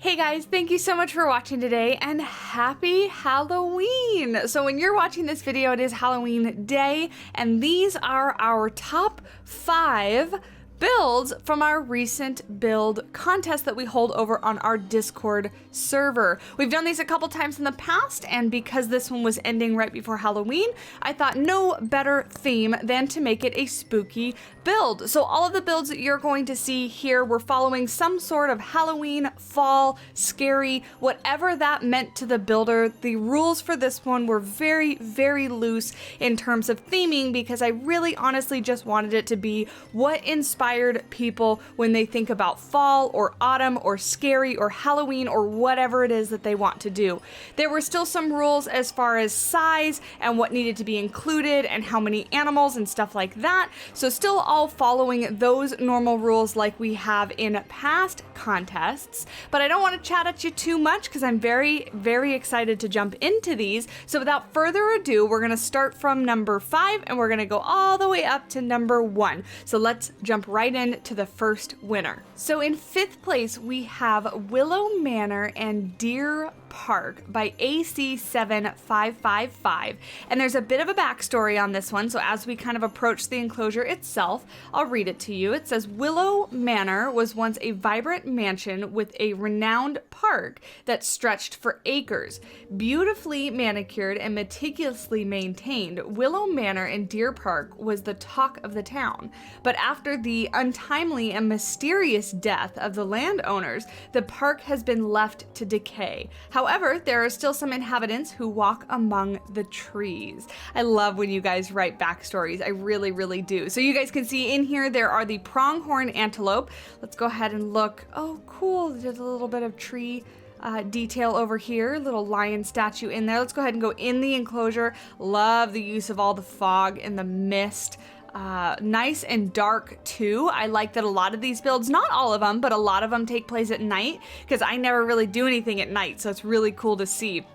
Hey guys, thank you so much for watching today and happy Halloween! So when you're watching this video, it is Halloween day and these are our top 5 builds from our recent build contest that we hold over on our Discord server. We've done these a couple times in the past, and because this one was ending right before Halloween, I thought no better theme than to make it a spooky build. So all of the builds that you're going to see here, we're following some sort of Halloween, fall, scary, whatever that meant to the builder. The rules for this one were very, very loose in terms of theming because I really honestly just wanted it to be what inspired people when they think about fall or autumn or scary or Halloween or whatever it is that they want to do. There were still some rules as far as size and what needed to be included and how many animals and stuff like that. So still all following those normal rules like we have in past contests. But I don't want to chat at you too much because I'm very, very excited to jump into these. So without further ado, we're going to start from number 5 and we're going to go all the way up to number 1. So let's jump right into the first winner. So in 5th place, we have Willow Manor and Deer Park by AC7555. And there's a bit of a backstory on this one. So as we kind of approach the enclosure itself, I'll read it to you. It says, Willow Manor was once a vibrant mansion with a renowned park that stretched for acres. Beautifully manicured and meticulously maintained, Willow Manor in Deer Park was the talk of the town. But after the untimely and mysterious death of the landowners, the park has been left to decay. However, there are still some inhabitants who walk among the trees. I love when you guys write backstories. I really, really do. So you guys can see in here, there are the pronghorn antelope. Let's go ahead and look. Oh, cool. There's a little bit of tree detail over here, little lion statue in there. Let's go ahead and go in the enclosure. Love the use of all the fog and the mist. Nice and dark too. I like that a lot of these builds, not all of them, but a lot of them take place at night because I never really do anything at night, so it's really cool to see.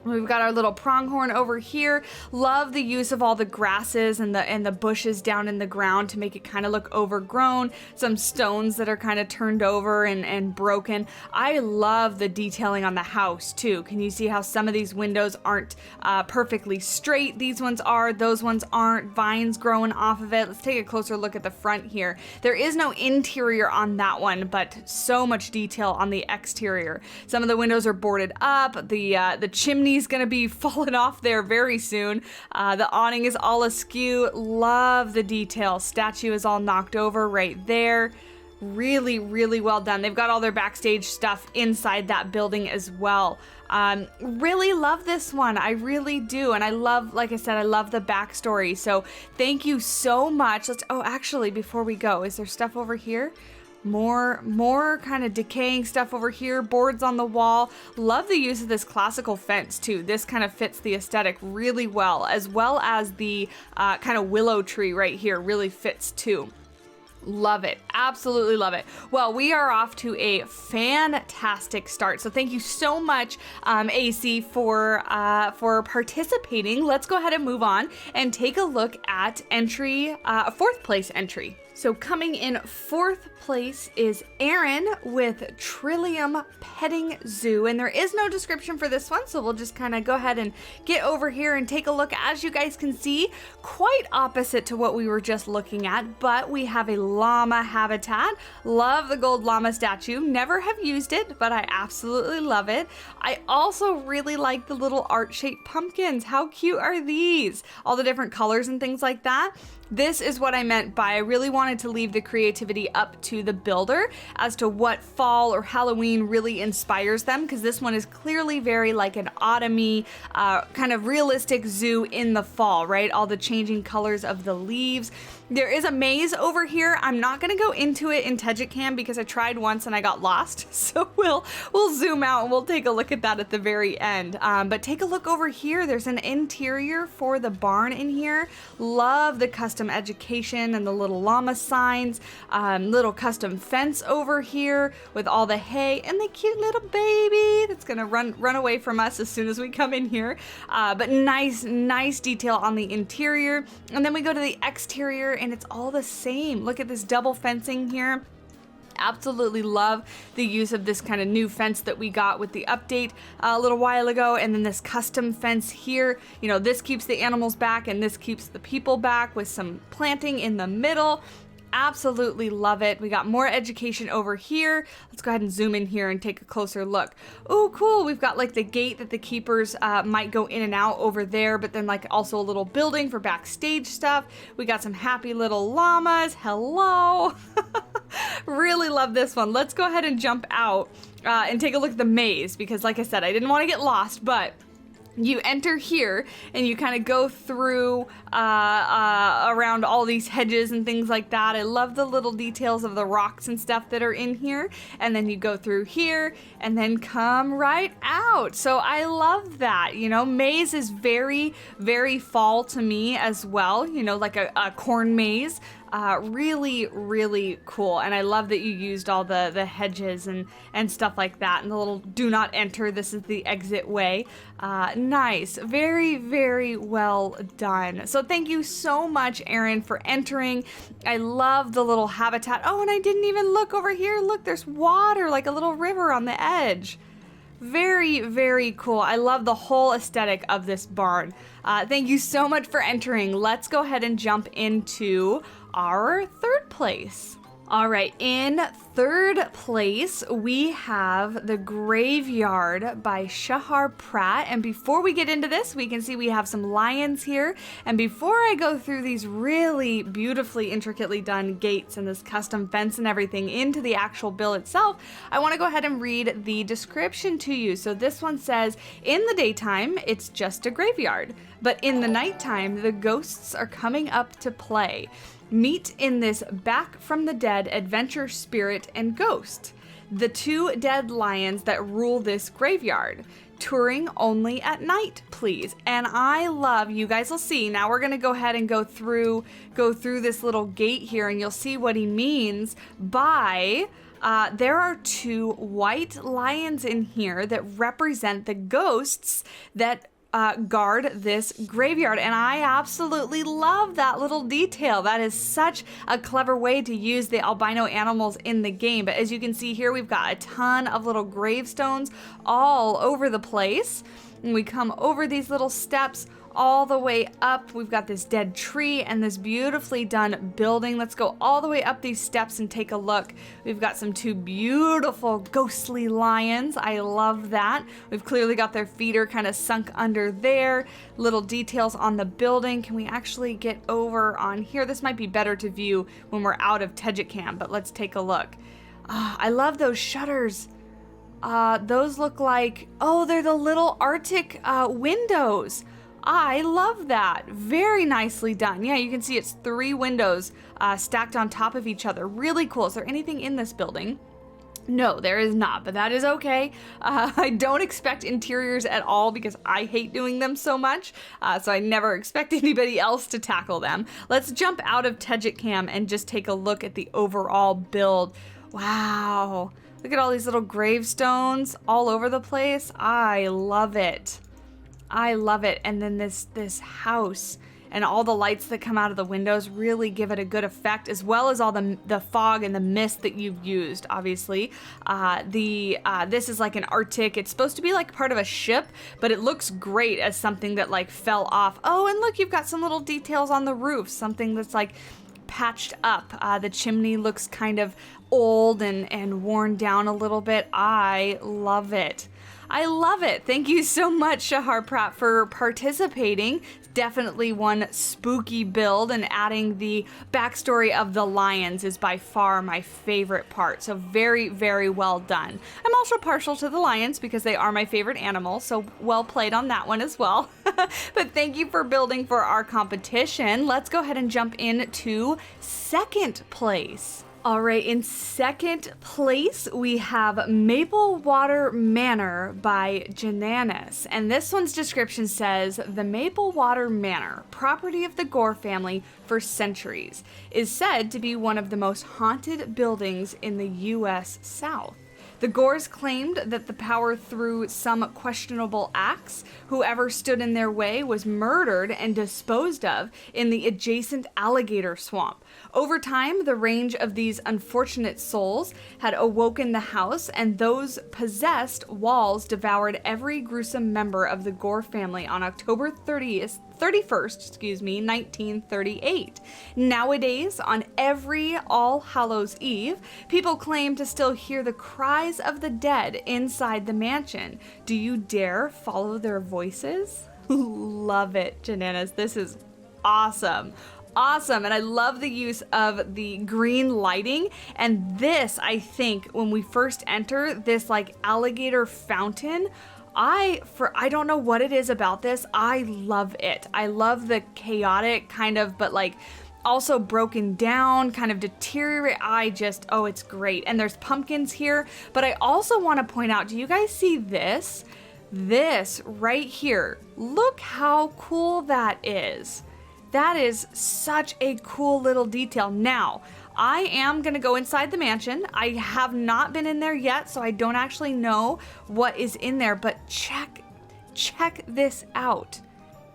We've got our little pronghorn over here. Love the use of all the grasses and the bushes down in the ground to make it kind of look overgrown. Some stones that are kind of turned over and broken. I love the detailing on the house too. Can you see how some of these windows aren't perfectly straight? These ones are, those ones aren't. Vines growing off of it. Let's take a closer look at the front here. There is no interior on that one, but so much detail on the exterior. Some of the windows are boarded up. The chimney is gonna be falling off there very soon. The awning is all askew. Love the detail. Statue is all knocked over right there. Really, really well done. They've got all their backstage stuff inside that building as well. Really love this one. I really do. And I love, like I said, I love the backstory. So thank you so much. Oh, actually, before we go, is there stuff over here? More kind of decaying stuff over here, boards on the wall. Love the use of this classical fence too. This kind of fits the aesthetic really well as the kind of willow tree right here really fits too. Love it. Absolutely love it. Well, we are off to a fantastic start. So thank you so much, AC, for participating. Let's go ahead and move on and take a look at entry, 4th place entry. So coming in 4th place is Aaron with Trillium Petting Zoo, and there is no description for this one, so we'll just kind of go ahead and get over here and take a look. As you guys can see, quite opposite to what we were just looking at, but we have a llama habitat. Love the gold llama statue. Never have used it, but I absolutely love it. I also really like the little art-shaped pumpkins. How cute are these? All the different colors and things like that. This is what I meant by I really wanted to leave the creativity up to the builder as to what fall or Halloween really inspires them, because this one is clearly very like an autumny kind of realistic zoo in the fall, right? All the changing colors of the leaves. There is a maze over here. I'm not gonna go into it in Tejicam because I tried once and I got lost. So we'll zoom out and we'll take a look at that at the very end. But take a look over here. There's an interior for the barn in here. Love the custom education and the little llama signs. Little custom fence over here with all the hay and the cute little baby that's gonna run away from us as soon as we come in here. But nice detail on the interior. And then we go to the exterior and it's all the same. Look at this double fencing here. Absolutely love the use of this kind of new fence that we got with the update a little while ago, and then this custom fence here. You know, this keeps the animals back and this keeps the people back with some planting in the middle. Absolutely love it. We got more education over here. Let's go ahead and zoom in here and take a closer look. Oh, cool. We've got like the gate that the keepers might go in and out over there, but then like also a little building for backstage stuff. We got some happy little llamas. Hello. Really love this one. Let's go ahead and jump out and take a look at the maze, because like I said, I didn't want to get lost, but you enter here and you kind of go through around all these hedges and things like that. I love the little details of the rocks and stuff that are in here. And then you go through here and then come right out. So I love that. You know, maze is very, very fall to me as well. You know, like a corn maze. Really, really cool. And I love that you used all the hedges and stuff like that. And the little do not enter, this is the exit way. Nice. Very, very well done. So thank you so much, Aaron, for entering. I love the little habitat. Oh, and I didn't even look over here. Look, there's water, like a little river on the edge. Very, very cool. I love the whole aesthetic of this barn. Thank you so much for entering. Let's go ahead and jump into our third place. All right, in third place, we have The Graveyard by Shaharprat. And before we get into this, we can see we have some lions here. And before I go through these really beautifully, intricately done gates and this custom fence and everything into the actual bill itself, I want to go ahead and read the description to you. So this one says, in the daytime, it's just a graveyard. But in the nighttime, the ghosts are coming up to play. Meet in this back from the dead adventure spirit and ghost, the two dead lions that rule this graveyard. Touring only at night, please. And I love, you guys will see, now we're gonna go ahead and go through this little gate here, and you'll see what he means by there are two white lions in here that represent the ghosts that guard this graveyard, and I absolutely love that little detail. That is such a clever way to use the albino animals in the game. But as you can see here, we've got a ton of little gravestones all over the place, and we come over these little steps all the way up. We've got this dead tree and this beautifully done building. Let's go all the way up these steps and take a look. We've got two beautiful ghostly lions. I love that. We've clearly got their feet are kind of sunk under there. Little details on the building. Can we actually get over on here? This might be better to view when we're out of Tejikam, but let's take a look. I love those shutters. Those look like, oh, they're the little Arctic windows. I love that. Very nicely done. Yeah, you can see it's 3 windows stacked on top of each other. Really cool. Is there anything in this building? No, there is not, but that is okay. I don't expect interiors at all because I hate doing them so much, so I never expect anybody else to tackle them. Let's jump out of Tejikam and just take a look at the overall build. Wow. Look at all these little gravestones all over the place. I love it. I love it. And then this house and all the lights that come out of the windows really give it a good effect, as well as all the fog and the mist that you've used, obviously. This is like an Arctic. It's supposed to be like part of a ship, but it looks great as something that like fell off. Oh, and look, you've got some little details on the roof, something that's like patched up. The chimney looks kind of old and worn down a little bit. I love it. I love it. Thank you so much, Shaharprat, for participating. Definitely one spooky build, and adding the backstory of the lions is by far my favorite part. So very, very well done. I'm also partial to the lions because they are my favorite animal, so well played on that one as well. But thank you for building for our competition. Let's go ahead and jump into second place. All right, in second place, we have Maple Water Manor by Jananas. And this one's description says, the Maple Water Manor, property of the Gore family for centuries, is said to be one of the most haunted buildings in the U.S. South. The Gores claimed that the power through some questionable acts. Whoever stood in their way was murdered and disposed of in the adjacent alligator swamp. Over time, the range of these unfortunate souls had awoken the house, and those possessed walls devoured every gruesome member of the Gore family on October 31st, 1938. Nowadays, on every All Hallows Eve, people claim to still hear the cries of the dead inside the mansion. Do you dare follow their voices? Love it, Jananas. This is awesome. Awesome. And I love the use of the green lighting. And this, I think, when we first enter this like alligator fountain, I don't know what it is about this. I love it. I love the chaotic kind of, but like also broken down, kind of deteriorate. It's great. And there's pumpkins here, but I also want to point out, do you guys see this? This right here. Look how cool that is. That is such a cool little detail. Now, I am going to go inside the mansion. I have not been in there yet, so I don't actually know what is in there, but check this out.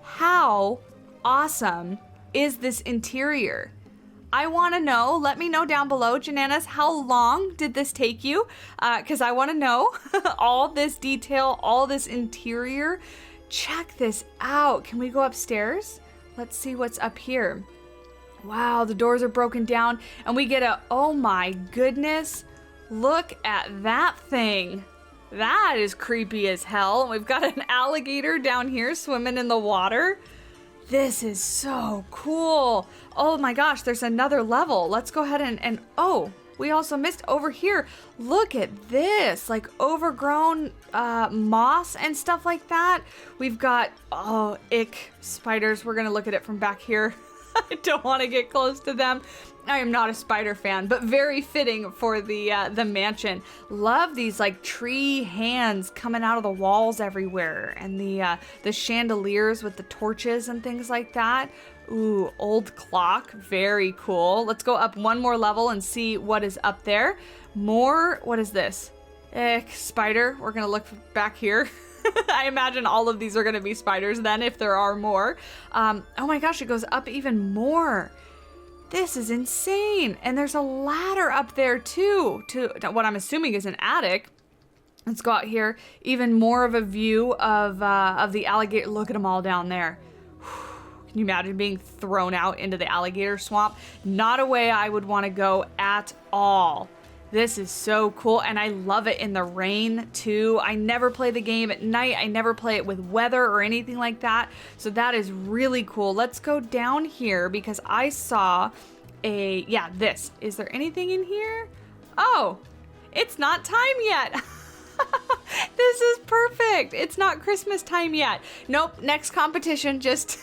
How awesome is this interior? I want to know. Let me know down below, Jananas, how long did this take you? Because I want to know all this detail, all this interior. Check this out. Can we go upstairs? Let's see what's up here. Wow, the doors are broken down and we get oh my goodness, look at that thing. That is creepy as hell. We've got an alligator down here swimming in the water. This is so cool. Oh my gosh, there's another level. Let's go ahead and oh, we also missed over here. Look at this, like overgrown moss and stuff like that. We've got, ick spiders. We're gonna look at it from back here. I don't want to get close to them. I am not a spider fan, but very fitting for the mansion. Love these like tree hands coming out of the walls everywhere, and the chandeliers with the torches and things like that. Ooh, old clock, very cool. Let's go up one more level and see what is up there. More, what is this? Spider. We're gonna look back here. I imagine all of these are gonna be spiders then, if there are more. Oh my gosh, it goes up even more. This is insane. And there's a ladder up there too, to what I'm assuming is an attic. Let's go out here. Even more of a view of the alligator. Look at them all down there. Can you imagine being thrown out into the alligator swamp? Not a way I would want to go at all. This is so cool, and I love it in the rain too. I never play the game at night. I never play it with weather or anything like that. So that is really cool. Let's go down here because I saw this. Is there anything in here? Oh, it's not time yet. This is perfect. It's not Christmas time yet. Nope, next competition, just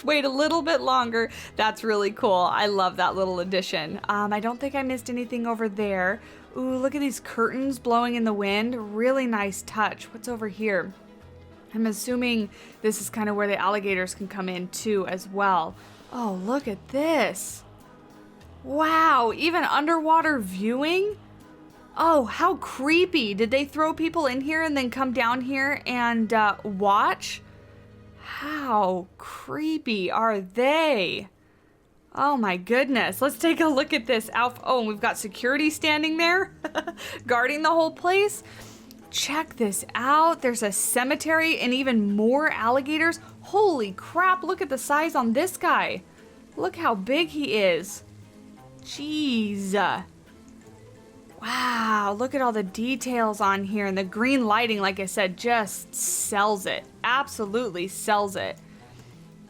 wait a little bit longer. That's really cool. I love that little addition. I don't think I missed anything over there. Ooh, look at these curtains blowing in the wind. Really nice touch. What's over here? I'm assuming this is kind of where the alligators can come in too as well. Oh, look at this. Wow, even underwater viewing? Oh, how creepy. Did they throw people in here and then come down here and watch? How creepy are they? Oh my goodness. Let's take a look at this. Oh, and we've got security standing there guarding the whole place. Check this out. There's a cemetery and even more alligators. Holy crap, look at the size on this guy. Look how big he is. Jeez. Wow, look at all the details on here, and the green lighting, like I said, just sells it. Absolutely sells it.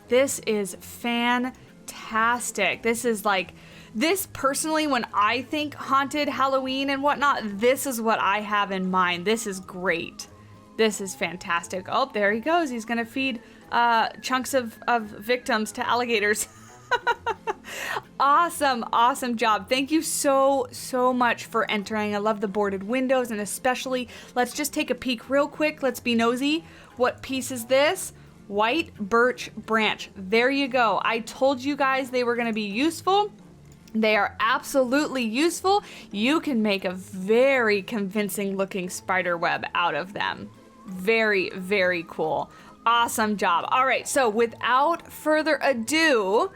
This is fantastic. This is like, this personally, when I think haunted Halloween and whatnot, this is what I have in mind. This is great. This is fantastic. Oh, there he goes. He's gonna feed chunks of victims to alligators. Awesome job. Thank you so much for entering. I love the boarded windows, and especially, let's just take a peek real quick. Let's be nosy. What piece is this? White birch branch. There you go. I told you guys they were going to be useful. They are absolutely useful. You can make a very convincing looking spider web out of them. Very, very cool. Awesome job. All right, so without further ado,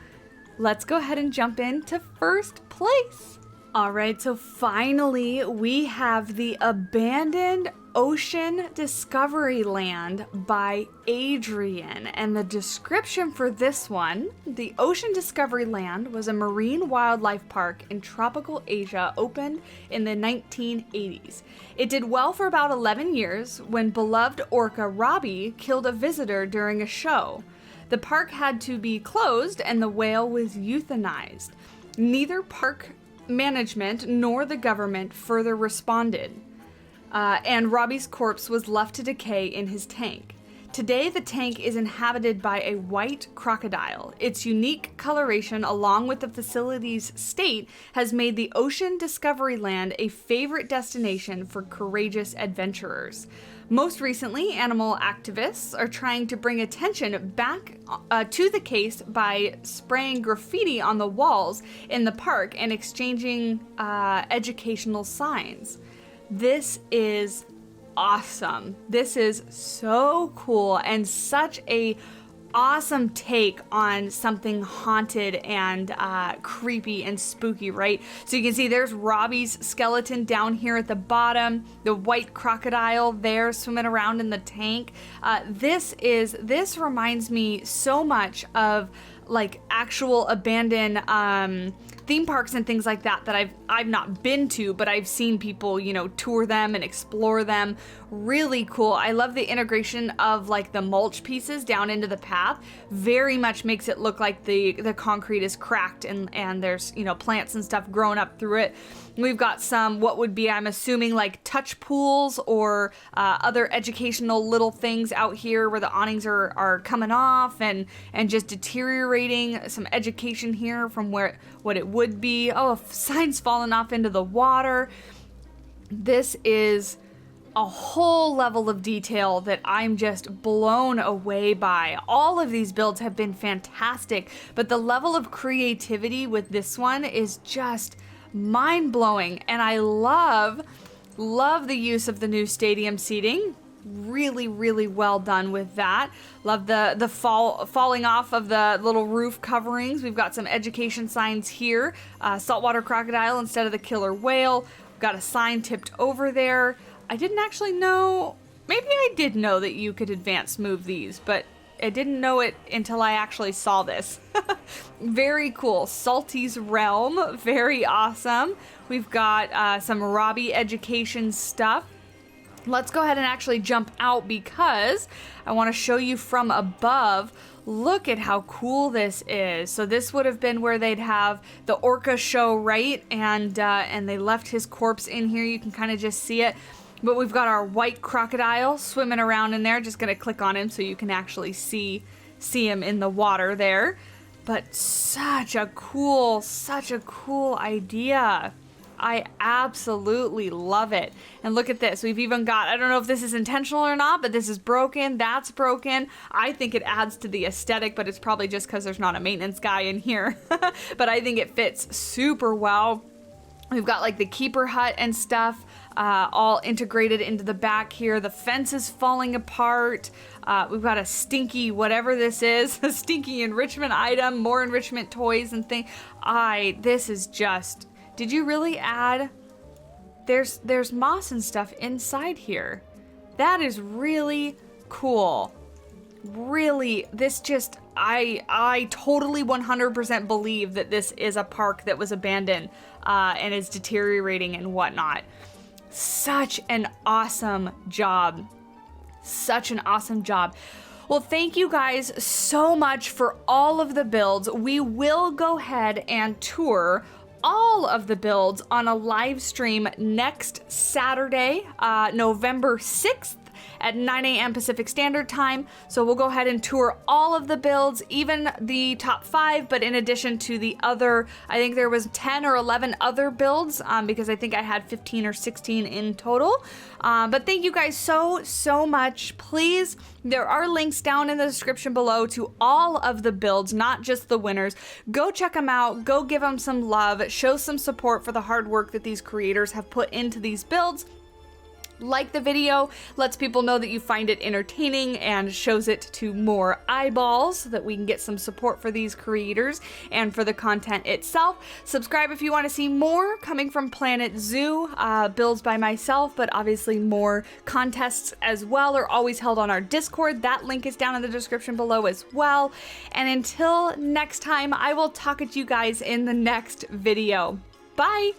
let's go ahead and jump into first place. All right, so finally we have the Abandoned Ocean Discovery Land by Adrian. And the description for this one: the Ocean Discovery Land was a marine wildlife park in tropical Asia opened in the 1980s. It did well for about 11 years when beloved orca Robbie killed a visitor during a show. The park had to be closed and the whale was euthanized. Neither park management nor the government further responded. And Robbie's corpse was left to decay in his tank. Today, the tank is inhabited by a white crocodile. Its unique coloration, along with the facility's state, has made the Ocean Discovery Land a favorite destination for courageous adventurers. Most recently, animal activists are trying to bring attention back to the case by spraying graffiti on the walls in the park and exchanging educational signs. This is awesome. This is so cool and such a awesome take on something haunted and creepy and spooky, right? So you can see there's Robbie's skeleton down here at the bottom, the white crocodile there swimming around in the tank. This reminds me so much of like actual abandoned theme parks and things like that I've not been to, but I've seen people, tour them and explore them. Really cool. I love the integration of like the mulch pieces down into the path. Very much makes it look like the concrete is cracked and there's, plants and stuff growing up through it. We've got some, what would be, I'm assuming, like touch pools or other educational little things out here where the awnings are coming off and just deteriorating. Some education here from what it would be. Oh, a sign's fallen off into the water. This is a whole level of detail that I'm just blown away by. All of these builds have been fantastic, but the level of creativity with this one is just mind-blowing. And I love the use of the new stadium seating. Really, really well done with that. Love the falling off of the little roof coverings. We've got some education signs here. Saltwater crocodile instead of the killer whale. We've got a sign tipped over there. I didn't actually know, maybe I did know that you could advance move these, but I didn't know it until I actually saw this. Very cool. Salty's Realm, very awesome. We've got some Robbie education stuff. Let's go ahead and actually jump out because I want to show you from above. Look at how cool this is. So this would have been where they'd have the orca show, right? And they left his corpse in here. You can kind of just see it. But we've got our white crocodile swimming around in there. Just going to click on him so you can actually see him in the water there. But such a cool idea. I absolutely love it. And look at this. We've even got, I don't know if this is intentional or not, but this is broken. That's broken. I think it adds to the aesthetic, but it's probably just because there's not a maintenance guy in here. But I think it fits super well. We've got like the keeper hut and stuff all integrated into the back here. The fence is falling apart. We've got a stinky, whatever this is, a stinky enrichment item, more enrichment toys and things. This is just, did you really add, there's moss and stuff inside here. That is really cool. Really, this just, I totally 100% believe that this is a park that was abandoned and is deteriorating and whatnot. Such an awesome job. Such an awesome job. Well, thank you guys so much for all of the builds. We will go ahead and tour all of the builds on a live stream next Saturday, November 6th. at 9 a.m. Pacific Standard Time. So we'll go ahead and tour all of the builds, even the top 5, but in addition to the other, I think there was 10 or 11 other builds, because I think I had 15 or 16 in total. But thank you guys so much. Please, there are links down in the description below to all of the builds, not just the winners. Go check them out. Go give them some love. Show some support for the hard work that these creators have put into these builds. Like the video, lets people know that you find it entertaining and shows it to more eyeballs so that we can get some support for these creators and for the content itself. Subscribe if you want to see more coming from Planet Zoo, builds by myself, but obviously more contests as well are always held on our Discord. That link is down in the description below as well. And until next time, I will talk at you guys in the next video. Bye!